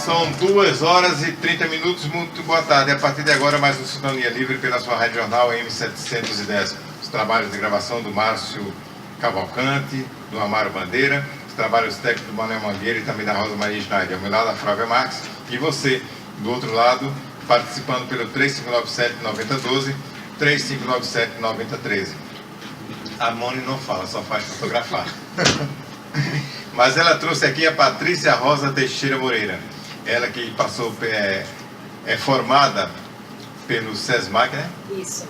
São 2 horas e 30 minutos, muito boa tarde. A partir de agora, mais um Sintonia Livre pela sua Rádio Jornal M710. Os trabalhos de gravação do Márcio Cavalcante, do Amaro Bandeira, os trabalhos técnicos do Manuel Mangueira e também da Rosa Maria Schneider. Ao meu lado, a Flávia Marques. E você, do outro lado, participando pelo 3597-9012, 3597-9013. A Moni não fala, só faz fotografar. Mas ela trouxe aqui a Patrícia Rosa Teixeira Moreira. Ela que passou, é formada pelo SESMAC, né? Isso.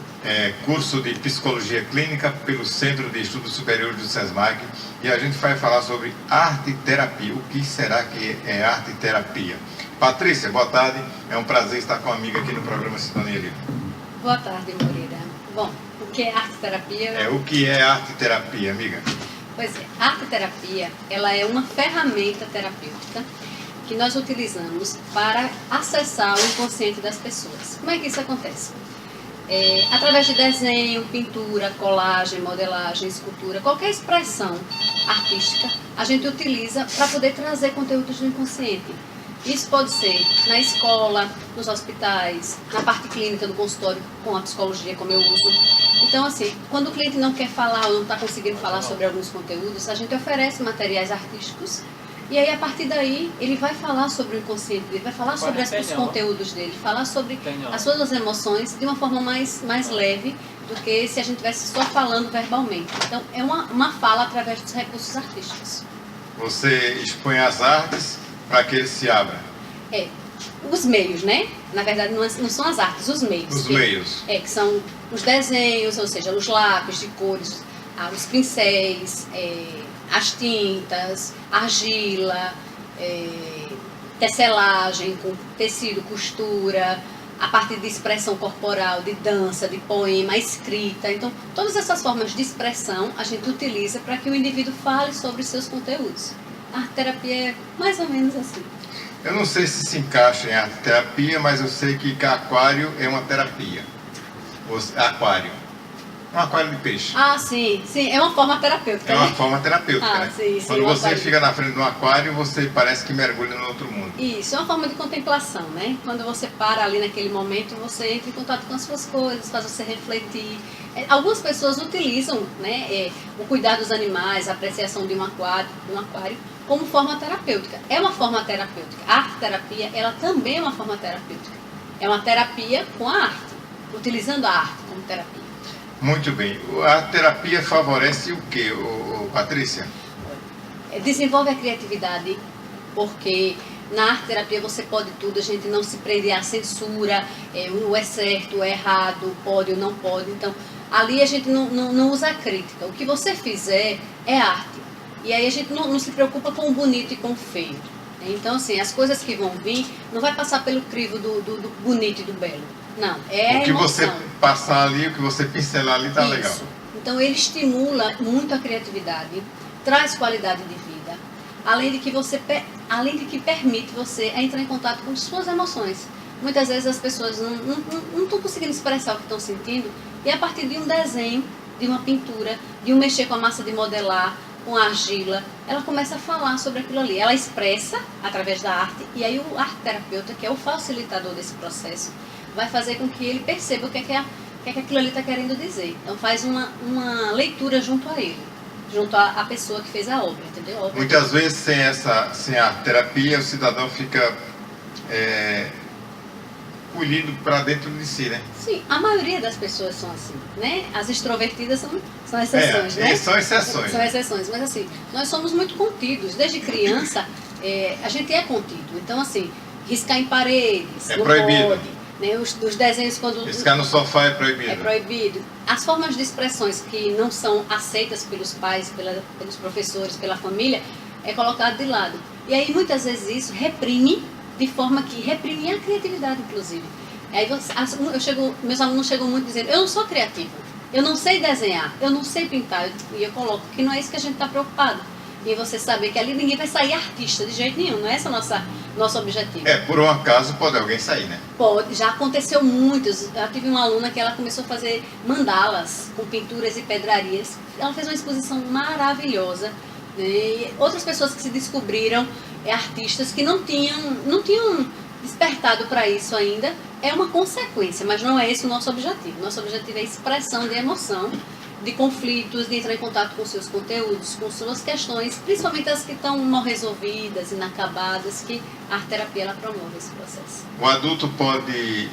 Curso de Psicologia Clínica pelo Centro de Estudos Superiores do SESMAC. E a gente vai falar sobre arte e terapia. O que será que é arte e terapia? Patrícia, boa tarde. É um prazer estar com a amiga aqui no programa Sintonia Livre. Boa tarde, Moreira. Bom, o que é arte e terapia? O que é arte e terapia, amiga? Pois é, a arte-terapia, ela é uma ferramenta terapêutica que nós utilizamos para acessar o inconsciente das pessoas. Como é que isso acontece? Através de desenho, pintura, colagem, modelagem, escultura, qualquer expressão artística, a gente utiliza para poder trazer conteúdos do inconsciente. Isso pode ser na escola, nos hospitais, na parte clínica do consultório com a psicologia, como eu uso. Então, assim, quando o cliente não quer falar ou não está conseguindo falar sobre alguns conteúdos, a gente oferece materiais artísticos e aí, a partir daí, ele vai falar sobre o inconsciente dele, vai falar sobre os conteúdos dele, falar sobre as suas emoções de uma forma mais leve do que se a gente estivesse só falando verbalmente. Então, é uma fala através dos recursos artísticos. Você expõe as artes para que ele se abra. Os meios, né? Na verdade, não são as artes, os meios. Os meios. Que são os desenhos, ou seja, os lápis de cores, os pincéis, as tintas, argila, tecelagem com tecido, costura, a parte de expressão corporal, de dança, de poema, a escrita. Então, todas essas formas de expressão a gente utiliza para que o indivíduo fale sobre os seus conteúdos. A arte-terapia é mais ou menos assim. Eu não sei se encaixa em arte-terapia, mas eu sei que aquário é uma terapia. Aquário. Um aquário de peixe. Sim, é uma forma terapêutica. É uma forma terapêutica, né? Sim, quando você fica na frente de um aquário, você parece que mergulha no outro mundo. Isso, é uma forma de contemplação, né? Quando você para ali naquele momento, você entra em contato com as suas coisas, faz você refletir. Algumas pessoas utilizam, né, o cuidar dos animais, a apreciação de um aquário como forma terapêutica. É uma forma terapêutica. A arte-terapia, ela também é uma forma terapêutica. É uma terapia com a arte, utilizando a arte como terapia. Muito bem. A terapia favorece o quê, Patrícia? Desenvolve a criatividade, porque na arte-terapia você pode tudo, a gente não se prende à censura, o é certo, o é errado, pode ou não pode. Então, ali a gente não usa a crítica. O que você fizer é arte. E aí a gente não se preocupa com o bonito e com o feio. Então, assim, as coisas que vão vir não vai passar pelo crivo do bonito e do belo. Não, é o que emoção. Você passar ali, o que você pincelar ali, tá Isso. Legal. Então, ele estimula muito a criatividade, traz qualidade de vida, além de que permite você entrar em contato com suas emoções. Muitas vezes as pessoas não estão conseguindo expressar o que estão sentindo, e a partir de um desenho, de uma pintura, de um mexer com a massa de modelar, com a argila, ela começa a falar sobre aquilo ali. Ela expressa através da arte, e aí o arte-terapeuta, que é o facilitador desse processo, vai fazer com que ele perceba o que é que aquilo ali está querendo dizer. Então faz uma leitura junto a ele, junto à pessoa que fez a obra, entendeu? Muitas vezes sem a terapia o cidadão fica colhido para dentro de si, né? Sim, a maioria das pessoas são assim, né? As extrovertidas são exceções, né? São exceções. São exceções, mas assim, nós somos muito contidos. Desde criança, a gente é contido. Então, assim, riscar em paredes, não proibido. pode. Né? Os desenhos quando... Riscar no sofá é proibido. É proibido. As formas de expressões que não são aceitas pelos pais, pelos professores, pela família, é colocado de lado. E aí, muitas vezes, isso reprime, de forma que reprime a criatividade, inclusive. Aí meus alunos chegam muito dizendo, eu não sou criativo, eu não sei desenhar, eu não sei pintar. E eu coloco que não é isso que a gente está preocupado. E você saber que ali ninguém vai sair artista de jeito nenhum, não é esse o nosso objetivo. Por um acaso pode alguém sair, né? Pode, já aconteceu muitos. Eu tive uma aluna que ela começou a fazer mandalas com pinturas e pedrarias. Ela fez uma exposição maravilhosa. E outras pessoas que se descobriram artistas que não tinham despertado para isso ainda. É uma consequência, mas não é esse o nosso objetivo. Nosso objetivo é a expressão de emoção, de conflitos, de entrar em contato com seus conteúdos, com suas questões, principalmente as que estão mal resolvidas, inacabadas, que a arte-terapia ela promove esse processo. O adulto pode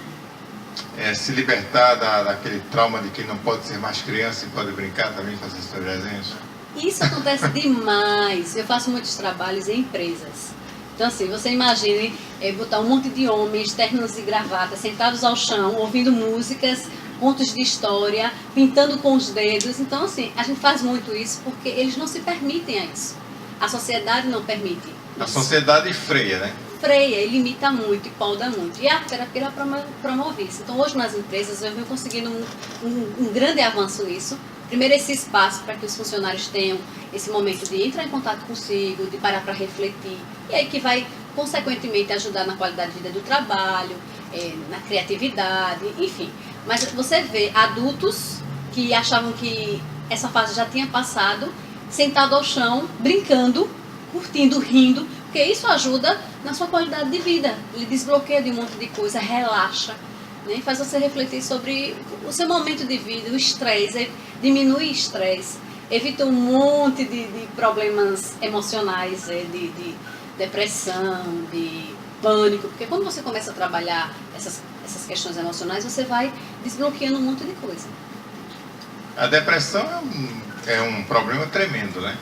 se libertar daquele trauma de que não pode ser mais criança e pode brincar também, fazer seus desenhos? Isso acontece demais. Eu faço muitos trabalhos em empresas. Então, assim, você imagine botar um monte de homens, ternos e gravata, sentados ao chão, ouvindo músicas, contos de história, pintando com os dedos. Então, assim, a gente faz muito isso porque eles não se permitem a isso. A sociedade não permite isso. A sociedade freia, né? Freia e limita muito e poda muito. E a arte-terapia promove isso. Então, hoje nas empresas eu venho conseguindo um grande avanço nisso. Primeiro, esse espaço para que os funcionários tenham esse momento de entrar em contato consigo, de parar para refletir, e aí que vai, consequentemente, ajudar na qualidade de vida do trabalho, na criatividade, enfim. Mas você vê adultos que achavam que essa fase já tinha passado, sentado ao chão, brincando, curtindo, rindo, porque isso ajuda na sua qualidade de vida. Ele desbloqueia de um monte de coisa, relaxa, né? Faz você refletir sobre o seu momento de vida, o estresse, diminui o estresse, evita um monte de problemas emocionais, de depressão, de pânico, porque quando você começa a trabalhar essas questões emocionais, você vai desbloqueando um monte de coisa. A depressão é um problema tremendo, né?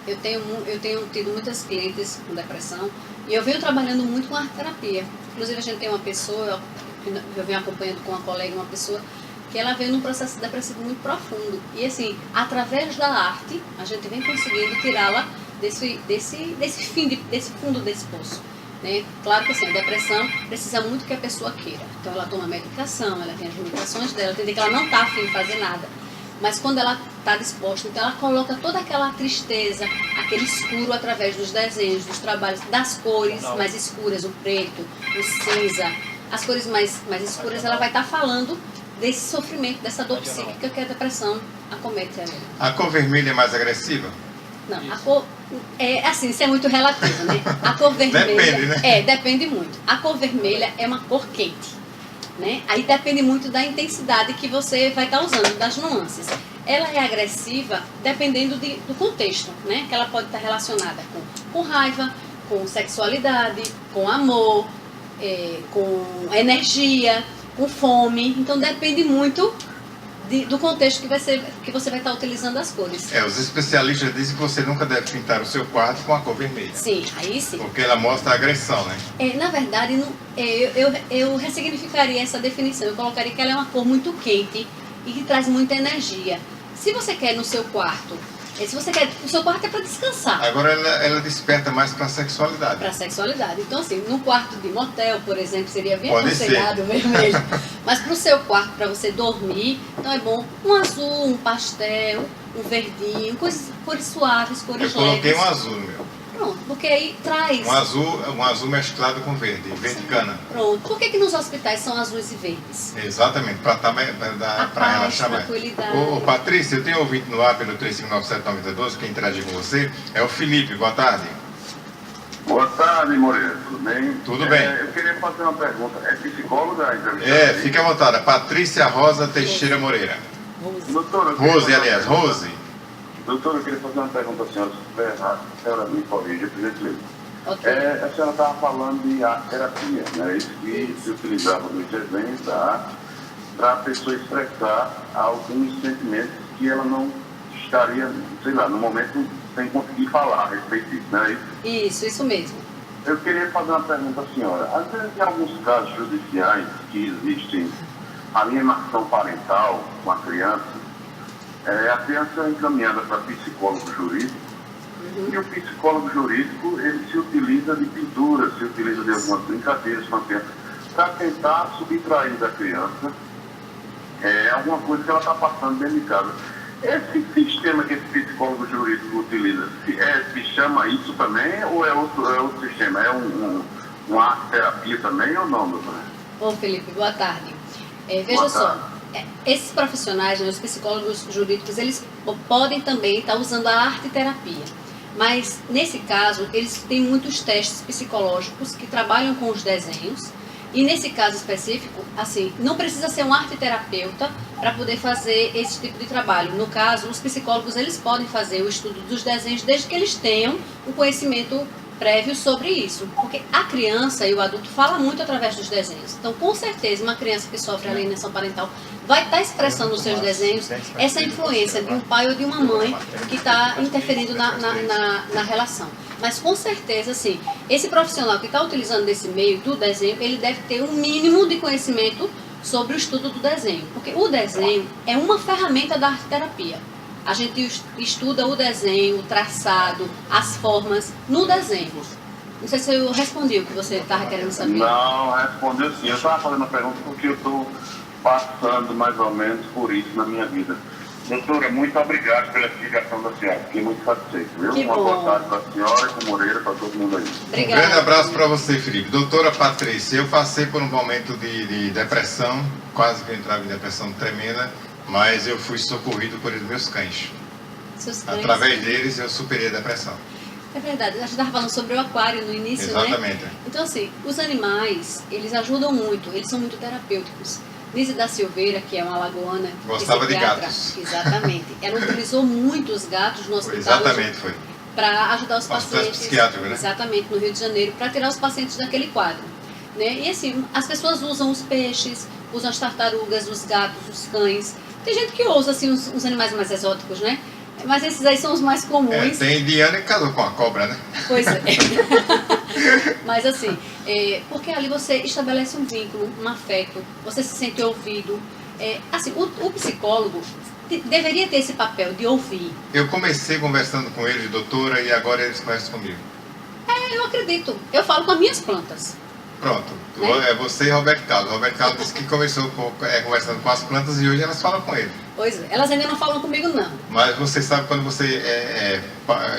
Eu tenho tido muitas clientes com depressão e eu venho trabalhando muito com arte-terapia. Inclusive, a gente tem uma pessoa, eu venho acompanhando com uma colega, uma pessoa que ela veio num processo depressivo muito profundo. E assim, através da arte, a gente vem conseguindo tirá-la desse fundo desse poço. Né? Claro que assim, a depressão precisa muito que a pessoa queira. Então ela toma medicação, ela tem as limitações dela, tem que ela não está afim de fazer nada. Mas quando ela está disposta, então ela coloca toda aquela tristeza, aquele escuro através dos desenhos, dos trabalhos, das cores mais escuras, o preto, o cinza. As cores mais escuras, ela vai estar falando desse sofrimento, dessa dor psíquica que a depressão acomete ela. A cor vermelha é mais agressiva? Não, a cor assim, isso é muito relativo, né? A cor vermelha depende, né? Depende muito. A cor vermelha é uma cor quente, né? Aí depende muito da intensidade que você vai estar usando, das nuances. Ela é agressiva dependendo do contexto, né? Que ela pode estar relacionada com raiva, com sexualidade, com amor, com energia, com fome. Então depende muito do contexto que você vai estar utilizando as cores. Os especialistas dizem que você nunca deve pintar o seu quarto com a cor vermelha. Sim, aí sim. Porque ela mostra a agressão, né? Na verdade, eu ressignificaria essa definição. Eu colocaria que ela é uma cor muito quente e que traz muita energia. Se você quer no seu quarto, o seu quarto é para descansar. Agora ela desperta mais para a sexualidade. Para a sexualidade. Então, assim, no quarto de motel, por exemplo, seria bem Pode aconselhado o vermelho. Mas para o seu quarto, para você dormir, então é bom um azul, um pastel, um verdinho, cores suaves, cores leves. Eu coloquei um azul no meu. Pronto, porque aí traz... Um azul mesclado com verde cana. Pronto. Por que nos hospitais são azuis e verdes? Exatamente, para relaxar mais. Ô, Patrícia, eu tenho ouvinte no ar pelo 3597-9012, quem interagir com você é o Felipe. Boa tarde. Boa tarde, Moreira. Tudo bem? Tudo bem. Eu queria fazer uma pergunta. É psicóloga a entrevistada? Fique à vontade. Patrícia Rosa Teixeira Moreira. Doutora, Rose, aliás, Rose. Doutora, eu queria fazer uma pergunta à senhora, se estiver errado. A senhora me corrija, por gentileza. Okay. A senhora estava falando de arte-terapia, né? Isso que se utilizava nos desenhos da arte para a pessoa expressar alguns sentimentos que ela não estaria, sei lá, no momento sem conseguir falar a respeito disso, não é isso? Isso mesmo. Eu queria fazer uma pergunta à senhora. Às vezes, em alguns casos judiciais que existem alienação parental com a criança é encaminhada para psicólogo jurídico, e o psicólogo jurídico ele se utiliza de pintura, se utiliza de algumas brincadeiras para tentar subtrair da criança alguma coisa que ela está passando dentro de casa. Esse sistema que esse psicólogo jurídico utiliza, se chama isso também ou é outro sistema? É uma arte-terapia também ou não, doutora? Bom, Felipe, boa tarde. Veja só, esses profissionais, os psicólogos jurídicos, eles podem também estar usando a arte-terapia. Mas, nesse caso, eles têm muitos testes psicológicos que trabalham com os desenhos. E nesse caso específico, assim, não precisa ser um arteterapeuta para poder fazer esse tipo de trabalho. No caso, os psicólogos eles podem fazer o estudo dos desenhos desde que eles tenham um conhecimento prévio sobre isso. Porque a criança e o adulto falam muito através dos desenhos. Então, com certeza, uma criança que sofre alienação parental vai estar expressando nos seus desenhos essa influência de um pai ou de uma mãe que está interferindo na relação. Mas com certeza, assim, esse profissional que está utilizando desse meio do desenho, ele deve ter um mínimo de conhecimento sobre o estudo do desenho. Porque o desenho é uma ferramenta da arte-terapia. A gente estuda o desenho, o traçado, as formas no desenho. Não sei se eu respondi o que você estava querendo saber. Não, respondeu sim. Eu estava fazendo a pergunta porque eu estou passando mais ou menos por isso na minha vida. Doutora, muito obrigado pela explicação da senhora. Fiquei muito satisfeito, viu? Que Uma bom. boa tarde para a senhora, para o Moreira, para todo mundo aí. Obrigada. Um grande abraço para você, Felipe. Doutora Patrícia, eu passei por um momento de depressão, quase que eu entrava em depressão tremenda, mas eu fui socorrido por meus cães. Seus cães. Através deles eu superei a depressão. É verdade, a gente estava falando sobre o aquário no início, Exatamente. né? Então, assim, os animais, eles ajudam muito, eles são muito terapêuticos. Nise da Silveira, que é uma alagoana... Gostava de psiquiatra, gatos. Exatamente. Ela utilizou muito os gatos no hospital. Exatamente, foi. Para ajudar os Hospitais pacientes. psiquiátricos, né? Exatamente, no Rio de Janeiro, para tirar os pacientes daquele quadro. Né? E assim, as pessoas usam os peixes, usam as tartarugas, os gatos, os cães. Tem gente que usa assim, os animais mais exóticos, né? Mas esses aí são os mais comuns. Tem Diana que casou com a cobra, né? Pois é. Mas assim, porque ali você estabelece um vínculo, um afeto, você se sente ouvido. Assim, o psicólogo deveria ter esse papel de ouvir. Eu comecei conversando com eles, doutora, e agora eles conversam comigo. Eu acredito. Eu falo com as minhas plantas. Pronto. Né? É você e Roberto Carlos. Roberto Carlos disse que começou conversando com as plantas e hoje elas falam com ele. Pois é. Elas ainda não falam comigo, não. Mas você sabe, quando você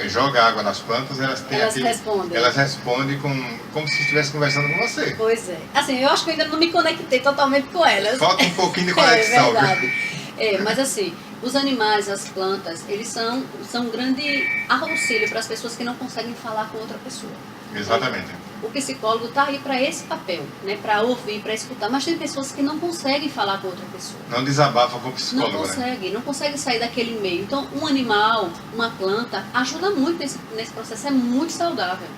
joga água nas plantas, elas têm Elas respondem. Elas respondem como se estivesse conversando com você. Pois é. Assim, eu acho que eu ainda não me conectei totalmente com elas. Falta um pouquinho de conexão. É verdade. Mas assim, os animais, as plantas, eles são um grande auxílio para as pessoas que não conseguem falar com outra pessoa. Exatamente. O psicólogo está aí para esse papel, né? Para ouvir, para escutar. Mas tem pessoas que não conseguem falar com outra pessoa. Não desabafa com o psicólogo, Não consegue, não consegue sair daquele meio. Então, um animal, uma planta, ajuda muito nesse processo. É muito saudável.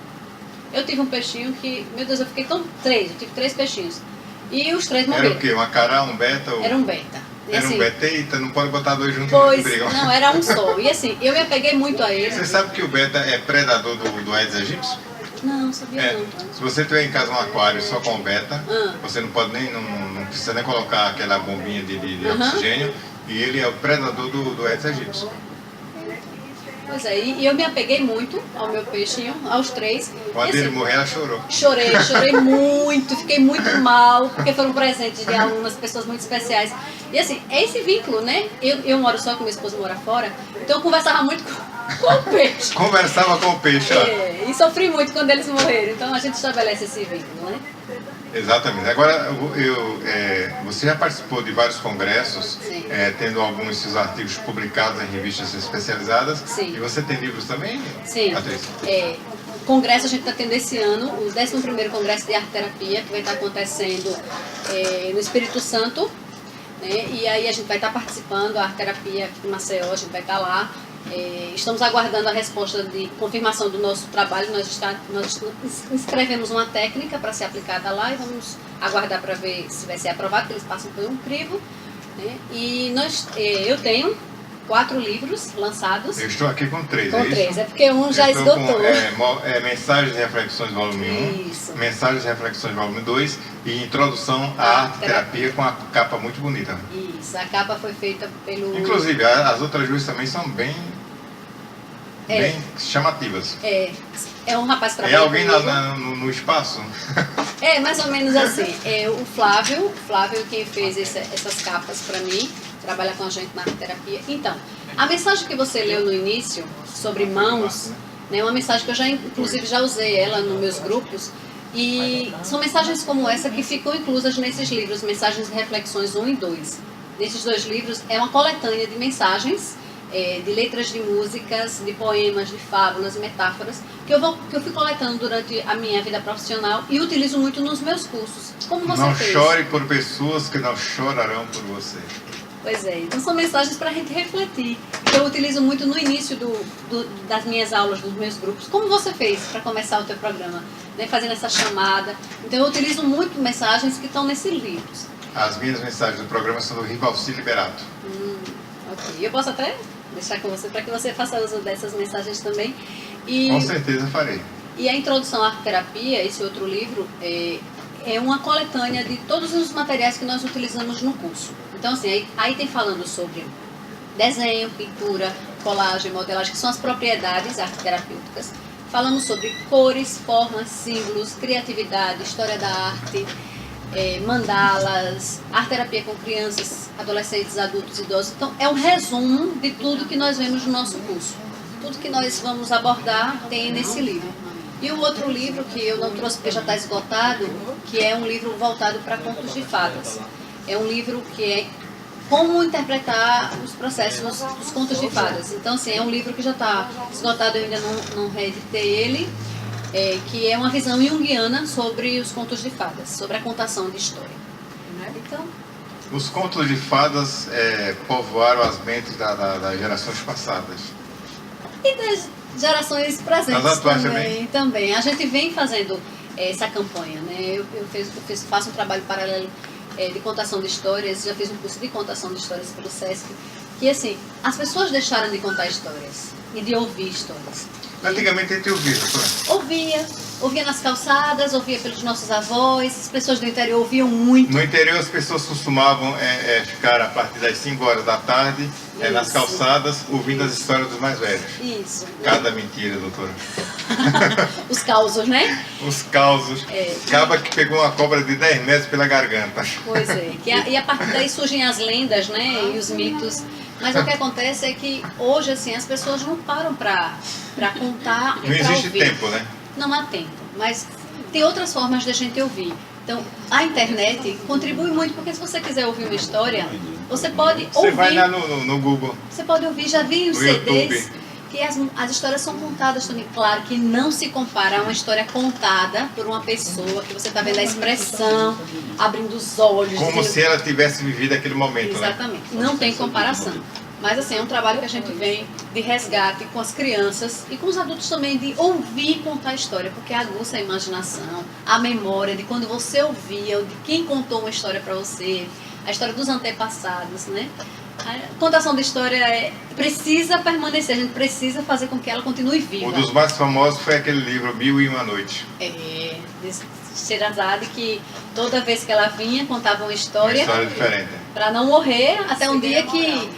Eu tive um peixinho que, meu Deus, eu tive 3 peixinhos. E os 3 morreram. Era o quê? Uma cará, um beta? Era um beta. E Era assim, um beta. Eita, não pode botar 2 juntos, Pois, brigam. não, era um só. E assim, eu me apeguei muito a ele. Você sabe que o beta é predador do Aedes aegypti? Não, sabia É. não. Se você tiver em casa um aquário só com beta, Ah. você não pode não precisa nem colocar aquela bombinha de Aham. oxigênio, e ele é o predador do Aedes aegypti. Pois é, e eu me apeguei muito ao meu peixinho, aos 3. Quando E, ele assim, morrer, ela chorou. Chorei muito, fiquei muito mal, porque foram presentes de alunas, pessoas muito especiais. E assim, é esse vínculo, né? Eu moro só, com minha esposa mora fora, então eu conversava muito com o peixe. Conversava com o peixe, ó. E sofri muito quando eles morreram, então a gente estabelece esse vínculo, né? Exatamente. Agora, você já participou de vários congressos, Sim. tendo alguns seus artigos publicados em revistas especializadas. Sim. E você tem livros também, Sim. Patrícia? Congresso a gente está tendo esse ano, o 11º Congresso de Arte Terapia, que vai estar acontecendo no Espírito Santo. Né? E aí a gente vai estar participando, a Arte Terapia aqui em Maceió, a gente vai estar lá. Estamos aguardando a resposta de confirmação do nosso trabalho. Nós escrevemos uma técnica para ser aplicada lá e vamos aguardar para ver se vai ser aprovado, porque eles passam por um crivo. Né? E eu tenho 4 livros lançados. Eu estou aqui com 3, Com é isso? 3, é porque um já Eu estou esgotou. com Mensagens e Reflexões, volume 1, Isso. Mensagens e Reflexões, volume 2 e Introdução à Ah, Arte Terapia, com a capa muito bonita. Isso, a capa foi feita pelo... Inclusive, as outras duas também são bem chamativas. É um rapaz que É trabalha alguém comigo. no espaço? É, mais ou menos assim. O Flávio quem fez essas capas para mim, trabalha com a gente na terapia. Então, a mensagem que você leu no início, sobre mãos, né, é uma mensagem que eu inclusive já usei ela nos meus grupos, e são mensagens como essa que ficam inclusas nesses livros, Mensagens e Reflexões 1 e 2. Nesses 2 livros é uma coletânea de mensagens de letras de músicas, de poemas, de fábulas, metáforas, que eu fui coletando durante a minha vida profissional e utilizo muito nos meus cursos. Como você Não fez? chore por pessoas que não chorarão por você. Pois é, então são mensagens para a gente refletir. Eu utilizo muito no início das minhas aulas, dos meus grupos. Como você fez para começar o teu programa, né, fazendo essa chamada. Então eu utilizo muito mensagens que estão nesses livros. As minhas mensagens do programa são do Rivalci Liberato. Ok, eu posso até deixar com você para que você faça uso dessas mensagens também. E, Com certeza farei. e a introdução à arteterapia, esse outro livro, é uma coletânea de todos os materiais que nós utilizamos no curso. Então, assim, aí tem falando sobre desenho, pintura, colagem, modelagem, que são as propriedades arteterapêuticas. Falamos sobre cores, formas, símbolos, criatividade, história da arte, mandalas, arteterapia com crianças, adolescentes, adultos, idosos. Então, é um resumo de tudo que nós vemos no nosso curso. Tudo que nós vamos abordar tem nesse livro. E o outro livro que eu não trouxe porque já está esgotado, que é um livro voltado para contos de fadas. É um livro que é como interpretar os processos dos contos de fadas. Então, assim, é um livro que já está esgotado, eu ainda não reeditei ele, que é uma visão junguiana sobre os contos de fadas, sobre a contação de história. Então, Os contos de fadas povoaram as mentes das gerações passadas. e das gerações presentes Das atuais também. A gente vem fazendo essa campanha, né? Faço um trabalho paralelo de contação de histórias, já fiz um curso de contação de histórias pelo SESC, que assim, as pessoas deixaram de contar histórias e de ouvir histórias. Antigamente a gente ouvia, doutora. Ouvia nas calçadas, ouvia pelos nossos avós, as pessoas do interior ouviam muito. No interior as pessoas costumavam ficar a partir das 5 horas da tarde nas Isso. calçadas ouvindo as histórias dos mais velhos. Isso. Cada mentira, doutora. Os causos, né? Os causos. Acaba que pegou uma cobra de 10 metros pela garganta. Pois é. E a partir daí surgem as lendas, né? E os mitos. Mas o que acontece é que hoje, assim, as pessoas não param para contar e Não para existe ouvir. tempo, né? Não há tempo, mas tem outras formas de a gente ouvir. Então, a internet contribui muito, porque se você quiser ouvir uma história, você pode Você ouvir. vai lá no Google. Você pode ouvir, já vi os No CDs, YouTube. que as histórias são contadas também. Claro que não se compara a uma história contada por uma pessoa, que você está vendo a expressão, abrindo os olhos. Como dizendo- se ela tivesse vivido aquele momento, né? Exatamente. Não tem comparação. Mas assim, é um trabalho que a gente vem de resgate com as crianças e com os adultos também, de ouvir contar a história, porque aguça a imaginação, a memória de quando você ouvia, ou de quem contou uma história para você, a história dos antepassados, né? A contação de história precisa permanecer, a gente precisa fazer com que ela continue viva. Um dos mais famosos foi aquele livro Mil e Uma Noites. De Sherazade, que toda vez que ela vinha, contava uma Uma história história diferente. para não morrer, até um dia que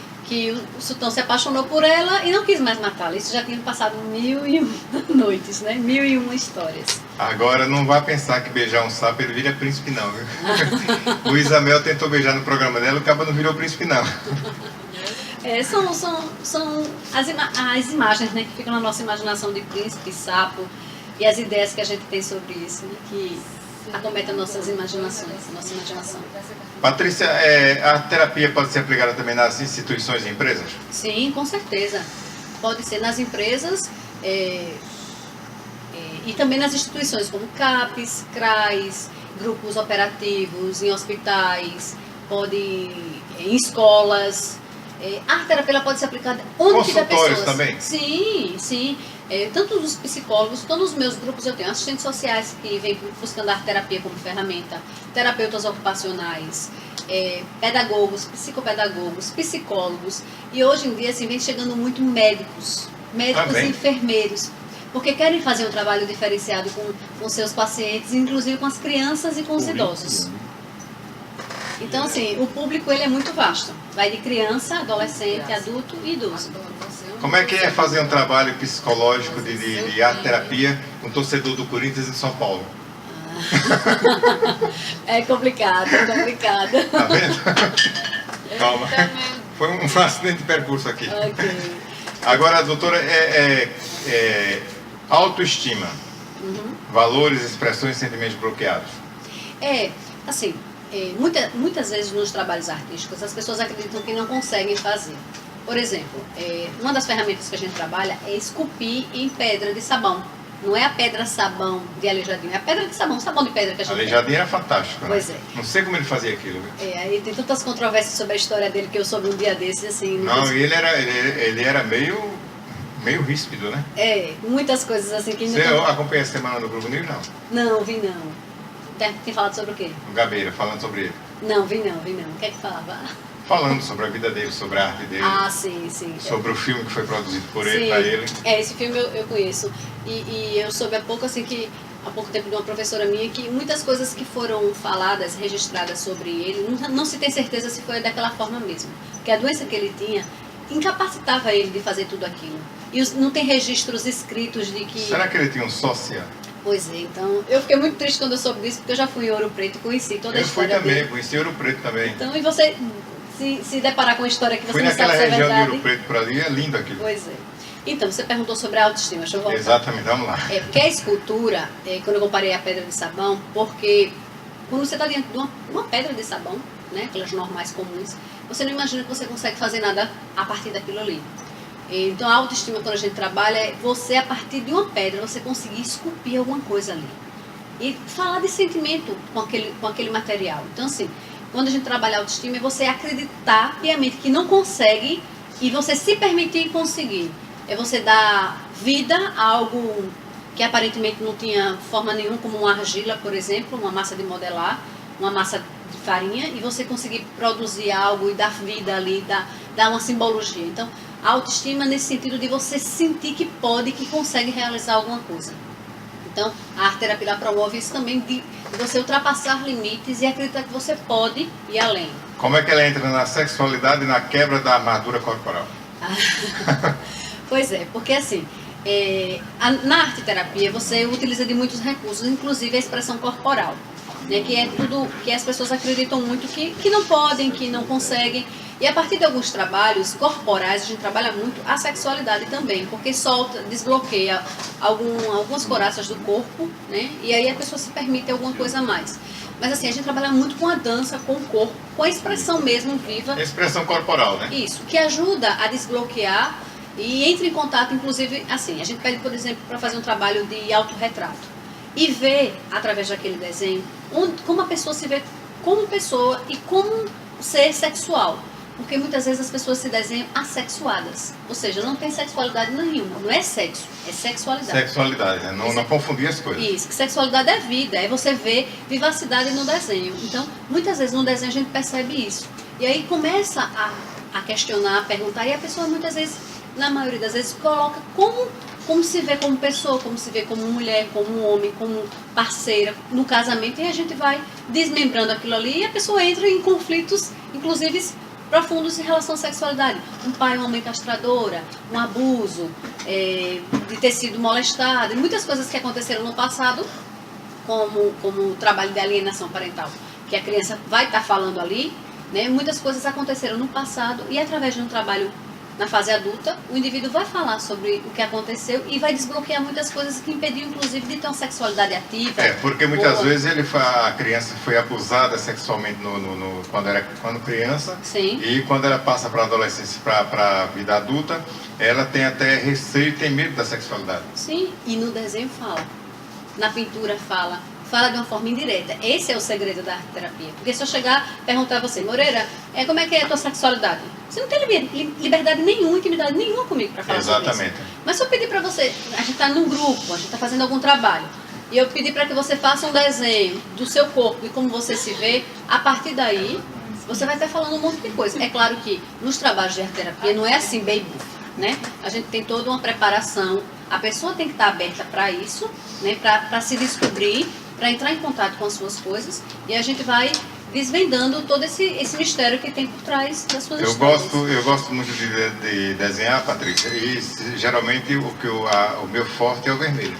o sultão se apaixonou por ela e não quis mais matá-la. Isso já tinha passado 1001 noites, né? 1001 histórias. Agora não vá pensar que beijar um sapo ele vira príncipe não, viu? O Isamel tentou beijar no programa dela, o cabo não virou príncipe não. São as imagens, né, que ficam na nossa imaginação de príncipe, sapo, e as ideias que a gente tem sobre isso, né, que acometem nossas imaginações, nossa imaginação. Patrícia, a terapia pode ser aplicada também nas instituições e empresas? Sim, com certeza. Pode ser nas empresas e também nas instituições como CAPES, CRAs, grupos operativos, em hospitais, em escolas. A terapia ela pode ser aplicada onde tiver Consultórios pessoas. também? Sim. Tanto os psicólogos, todos os meus grupos eu tenho assistentes sociais que vêm buscando a terapia como ferramenta, terapeutas ocupacionais, pedagogos, psicopedagogos, psicólogos, e hoje em dia assim, vem chegando muito médicos e enfermeiros, porque querem fazer um trabalho diferenciado com seus pacientes, inclusive com as crianças e com os idosos. Então, assim, o público ele é muito vasto. Vai de criança, adolescente, adulto e idoso. Como é que é fazer um trabalho psicológico de arte terapia com torcedor do Corinthians em São Paulo? É complicado. Tá vendo? Calma. Foi um acidente de percurso aqui. Ok. Agora, doutora, autoestima. Valores, expressões, sentimentos bloqueados. Assim, muitas vezes nos trabalhos artísticos as pessoas acreditam que não conseguem fazer. Por exemplo, uma das ferramentas que a gente trabalha é esculpir em pedra de sabão. Não é a pedra sabão de Aleijadinho, é a pedra de sabão, sabão de pedra que a gente Aleijadinho era fantástico, né? Pois é. Não sei como ele fazia aquilo, viu? Aí tem tantas controvérsias sobre a história dele que eu soube um dia desses, assim... Não, ele era meio ríspido, né? Muitas coisas assim que... Você acompanha a semana do Globo News, não? Não, vi não. Tem falado sobre o quê? O Gabeira, falando sobre ele. Não, vi não. O que é que falava? Falando sobre a vida dele, sobre a arte dele. Ah, sim. Sobre o filme que foi produzido por ele, para ele. Esse filme eu conheço. E eu soube há pouco tempo de uma professora minha, que muitas coisas que foram faladas, registradas sobre ele, não se tem certeza se foi daquela forma mesmo. Porque a doença que ele tinha incapacitava ele de fazer tudo aquilo. E não tem registros escritos de que... Será que ele tinha um sócia? Pois é, então eu fiquei muito triste quando eu soube disso, porque eu já fui em Ouro Preto e conheci toda a história dele. Eu fui também, conheci Ouro Preto também. Então, e você se deparar com uma história que você fui não sabe se é verdade... Fui naquela região de Ouro Preto por ali, é lindo aquilo. Pois é. Então, você perguntou sobre a autoestima, deixa eu voltar. Exatamente, vamos lá. Porque a escultura, quando eu comparei a pedra de sabão, porque quando você está diante de uma pedra de sabão, né, aquelas normais comuns, você não imagina que você consegue fazer nada a partir daquilo ali. Então, a autoestima, quando a gente trabalha, é você, a partir de uma pedra, você conseguir esculpir alguma coisa ali. E falar de sentimento com aquele material. Então, assim, quando a gente trabalha a autoestima, é você acreditar piamente que não consegue e você se permitir conseguir. É você dar vida a algo que aparentemente não tinha forma nenhuma, como uma argila, por exemplo, uma massa de modelar, uma massa de farinha, e você conseguir produzir algo e dar vida ali, dar uma simbologia. Então, a autoestima nesse sentido de você sentir que pode, que consegue realizar alguma coisa. Então, a arte-terapia ela promove isso também de você ultrapassar limites e acreditar que você pode ir além. Como é que ela entra na sexualidade e na quebra da armadura corporal? Pois é, porque assim, na arte-terapia você utiliza de muitos recursos, inclusive a expressão corporal, né, que é tudo que as pessoas acreditam muito que não podem, que não conseguem. E a partir de alguns trabalhos corporais, a gente trabalha muito a sexualidade também, porque solta, desbloqueia algumas coraças do corpo, né? E aí a pessoa se permite alguma coisa a mais. Mas assim, a gente trabalha muito com a dança, com o corpo, com a expressão mesmo viva. Expressão corporal, né? Isso, que ajuda a desbloquear e entra em contato, inclusive, assim, a gente pede, por exemplo, para fazer um trabalho de autorretrato. E ver, através daquele desenho, como a pessoa se vê como pessoa e como ser sexual. Porque muitas vezes as pessoas se desenham assexuadas. Ou seja, não tem sexualidade nenhuma. Não é sexo, é sexualidade. Sexualidade, né? Não confundir as coisas. Isso, que sexualidade é vida, é você ver vivacidade no desenho. Então, muitas vezes no desenho a gente percebe isso. E aí começa a questionar, a perguntar, e a pessoa muitas vezes, na maioria das vezes, coloca como se vê como pessoa, como se vê como mulher, como homem, como parceira no casamento, e a gente vai desmembrando aquilo ali e a pessoa entra em conflitos, inclusive profundos em relação à sexualidade. Um pai, uma mãe castradora, um abuso, de ter sido molestado, e muitas coisas que aconteceram no passado, como o trabalho de alienação parental, que a criança vai estar falando ali, né? Muitas coisas aconteceram no passado e através de um trabalho na fase adulta, o indivíduo vai falar sobre o que aconteceu e vai desbloquear muitas coisas que impediam, inclusive, de ter uma sexualidade ativa. Porque muitas vezes a criança foi abusada sexualmente quando criança. Sim. E quando ela passa para a adolescência, para a vida adulta, ela tem até receio, tem medo da sexualidade. Sim, e no desenho fala, na pintura fala de uma forma indireta. Esse é o segredo da arte-terapia. Porque se eu chegar e perguntar a você, Moreira, como é que é a tua sexualidade? Você não tem liberdade nenhuma, intimidade nenhuma comigo para falar sobre isso. Exatamente. Mas se eu pedir para você, a gente está num grupo, a gente está fazendo algum trabalho, e eu pedir para que você faça um desenho do seu corpo e como você se vê, a partir daí, você vai estar falando um monte de coisa. É claro que nos trabalhos de arte-terapia não é assim, bem buff, né? A gente tem toda uma preparação, a pessoa tem que estar aberta para isso, né? Para se descobrir, para entrar em contato com as suas coisas, e a gente vai desvendando todo esse mistério que tem por trás das suas histórias. Eu gosto muito de desenhar, Patrícia, e geralmente o meu forte é o vermelho.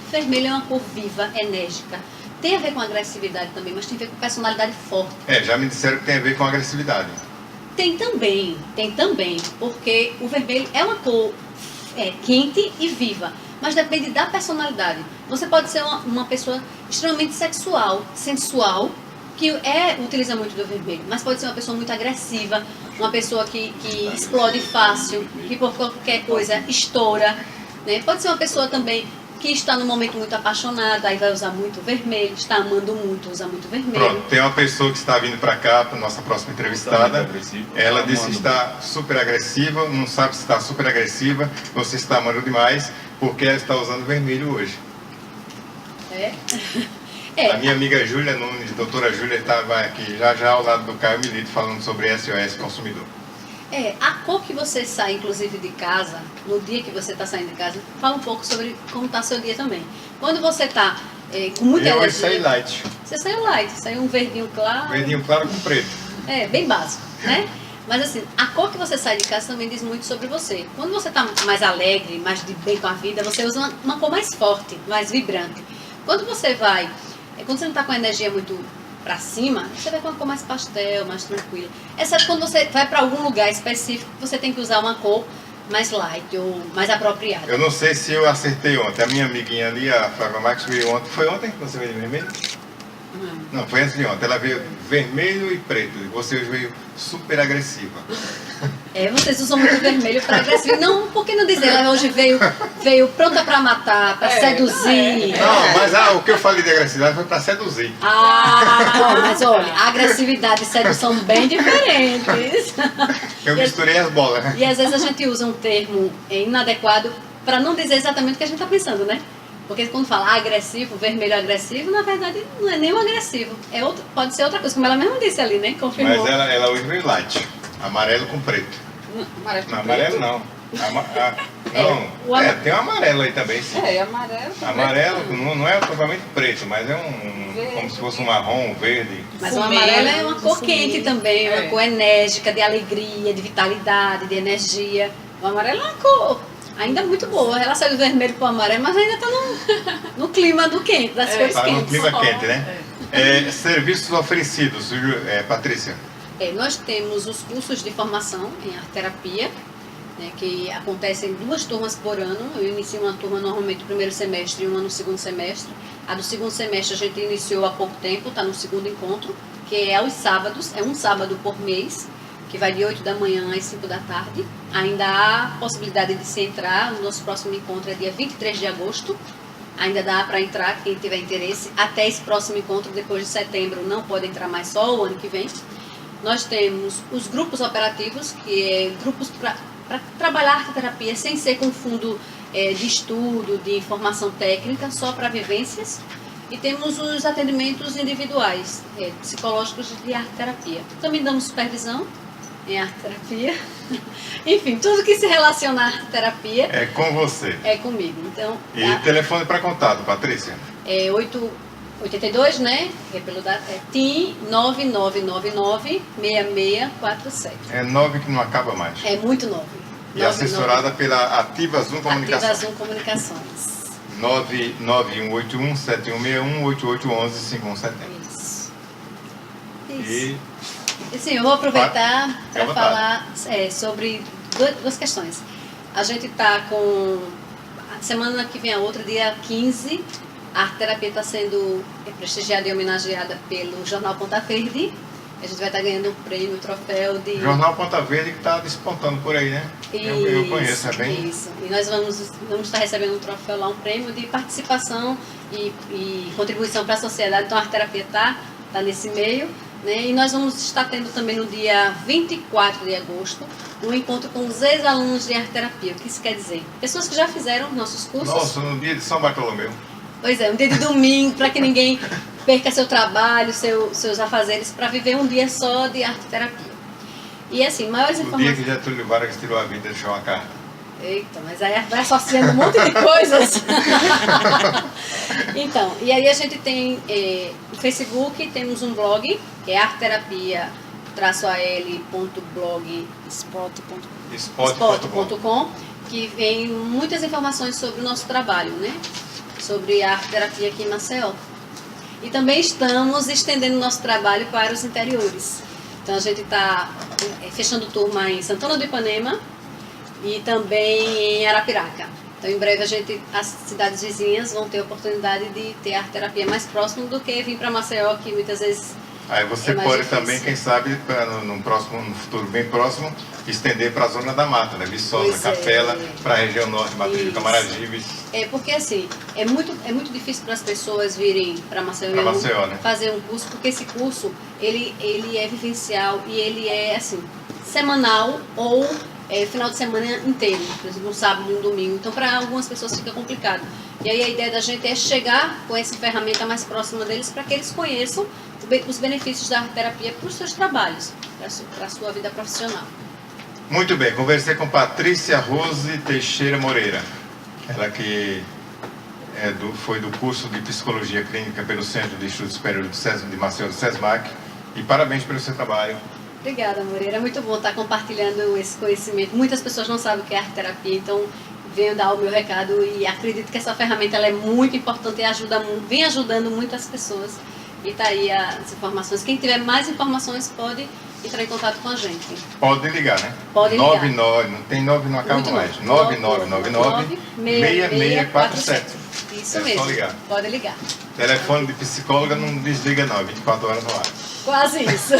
Vermelho é uma cor viva, enérgica. Tem a ver com agressividade também, mas tem a ver com personalidade forte. Já me disseram que tem a ver com agressividade. Tem também, porque o vermelho é uma cor quente e viva, mas depende da personalidade. Você pode ser uma pessoa extremamente sexual, sensual, que utiliza muito do vermelho, mas pode ser uma pessoa muito agressiva, uma pessoa que explode fácil, que por qualquer coisa estoura, né? Pode ser uma pessoa também que está num momento muito apaixonada, aí vai usar muito vermelho, está amando muito, usa muito vermelho. Pronto, tem uma pessoa que está vindo para cá, para nossa próxima entrevistada. Ela disse que está super agressiva, não sabe se está super agressiva ou se está amando demais, porque ela está usando vermelho hoje. A minha amiga Júlia Nunes, doutora Júlia, estava aqui já ao lado do Caio Milito falando sobre SOS Consumidor. A cor que você sai, inclusive, de casa, no dia que você está saindo de casa, fala um pouco sobre como está seu dia também. Quando você está com muita energia... Eu hoje saí light. Você saiu light, saiu um verdinho claro. Verdinho claro com preto. Bem básico, né? Mas assim, a cor que você sai de casa também diz muito sobre você. Quando você está mais alegre, mais de bem com a vida, você usa uma cor mais forte, mais vibrante. Quando você vai... Quando você não está com a energia muito pra cima, você vai com uma cor mais pastel, mais tranquila. Exceto quando você vai para algum lugar específico, você tem que usar uma cor mais light ou mais apropriada. Eu não sei se eu acertei ontem. A minha amiguinha ali, a Flávia Marques, veio ontem. Foi ontem que você veio de vermelho? Não, foi antes de ontem. Ela veio vermelho e preto. E você hoje veio super agressiva. Vocês usam muito vermelho para agressivo. Não, por que não dizer? Ela hoje veio pronta para matar, para seduzir. Não, mas o que eu falei de agressividade foi para seduzir. Mas olha, a agressividade e sedução bem diferentes. Eu misturei as bolas, né? E às vezes a gente usa um termo inadequado para não dizer exatamente o que a gente está pensando, né? Porque quando fala agressivo, vermelho agressivo, na verdade não é nem um agressivo. Pode ser outra coisa, como ela mesmo disse ali, né? Confirmou. Mas ela hoje veio light. Amarelo com preto. Amarelo com preto? Amarelo não. Tem um amarelo aí também, sim. Amarelo com amarelo preto. Não é totalmente preto, mas é como se fosse um marrom, verde. Mas o amarelo é uma cor quente também, uma cor enérgica, de alegria, de vitalidade, de energia. O amarelo é uma cor ainda muito boa. Ela saiu do vermelho para o amarelo, mas ainda está no clima do quente, das cores quentes. Está no clima quente, né? Serviços oferecidos, Patrícia. Nós temos os cursos de formação em arte-terapia, né, que acontecem 2 turmas por ano. Eu inicio uma turma normalmente no primeiro semestre e uma no segundo semestre. A do segundo semestre a gente iniciou há pouco tempo, está no segundo encontro, que é aos sábados, é um sábado por mês, que vai de 8 da manhã às 5 da tarde. Ainda há possibilidade de se entrar, o nosso próximo encontro é dia 23 de agosto. Ainda dá para entrar, quem tiver interesse, até esse próximo encontro, depois de setembro, não pode entrar mais, só o ano que vem. Nós temos os grupos operativos, que é grupos para trabalhar arte-terapia sem ser com fundo de estudo, de formação técnica, só para vivências. E temos os atendimentos individuais, psicológicos de arte-terapia. Também damos supervisão em arte-terapia. Enfim, tudo que se relaciona à arte-terapia... É com você. É comigo. Então, telefone para contato, Patrícia? 82, né? Que é pelo TIM 9999-6647. É 9 que não acaba mais. É muito 9. E assessorada pela Ativa Zoom Comunicação. Ativa Zoom Comunicações. 99171-7161-8811-5170. Isso. E sim, eu vou aproveitar para falar sobre duas questões. A gente está com... A semana que vem, a outra, dia 15... A arte-terapia está sendo prestigiada e homenageada pelo Jornal Ponta Verde. A gente vai estar ganhando um prêmio, um troféu de... Jornal Ponta Verde que está despontando por aí, né? Eu conheço, é bem... Isso. E nós vamos estar recebendo um troféu lá, um prêmio de participação e contribuição para a sociedade. Então a arte-terapia está nesse meio. Né? E nós vamos estar tendo também no dia 24 de agosto um encontro com os ex-alunos de arte-terapia. O que isso quer dizer? Pessoas que já fizeram nossos cursos. Nossa, no dia de São Bartolomeu. Pois é, um dia de domingo, para que ninguém perca seu trabalho, seus afazeres, para viver um dia só de arte-terapia. E assim, maiores informações... O dia que Getúlio Vargas tirou a vida, deixou uma carta. Eita, mas aí vai associando um monte de coisas. Então, e aí a gente tem no Facebook, temos um blog, que é arteterapia.blogspot.com, que vem muitas informações sobre o nosso trabalho, né? Sobre a arte-terapia aqui em Maceió. E também estamos estendendo nosso trabalho para os interiores. Então a gente está fechando turma em Santana do Ipanema e também em Arapiraca. Então em breve as cidades vizinhas vão ter a oportunidade de ter arte-terapia mais próximo do que vir para Maceió, que muitas vezes Aí você É mais pode difícil. também, quem sabe, no futuro bem próximo, estender para a zona da mata, né? Viçosa, Pois é. Capela, para a região norte, Matriz do Isso. Camaragibe. É porque assim, é muito difícil para as pessoas virem para Maceió, Pra Maceió, né? fazer um curso, porque esse curso ele é vivencial e ele é assim, semanal ou final de semana inteiro, por exemplo, um sábado e um domingo. Então, para algumas pessoas fica complicado. E aí a ideia da gente é chegar com essa ferramenta mais próxima deles para que eles conheçam os benefícios da arte terapia para os seus trabalhos, para a sua vida profissional. Muito bem, conversei com Patrícia Rose Teixeira Moreira. Ela que foi do curso de Psicologia Clínica pelo Centro de Estudos Superiores de Maceió, do SESMAC. E parabéns pelo seu trabalho. Obrigada, Moreira. É muito bom estar compartilhando esse conhecimento. Muitas pessoas não sabem o que é arte terapia, então venho dar o meu recado e acredito que essa ferramenta ela é muito importante e vem ajudando muitas pessoas. E está aí as informações. Quem tiver mais informações pode entrar em contato com a gente. Pode ligar, né? Pode ligar. 99, não tem 9, não acaba Muito mais. bom. 9999 6647. Isso É mesmo. só ligar. Pode ligar. Telefone de psicóloga não desliga não, 24 horas no ar. Quase isso.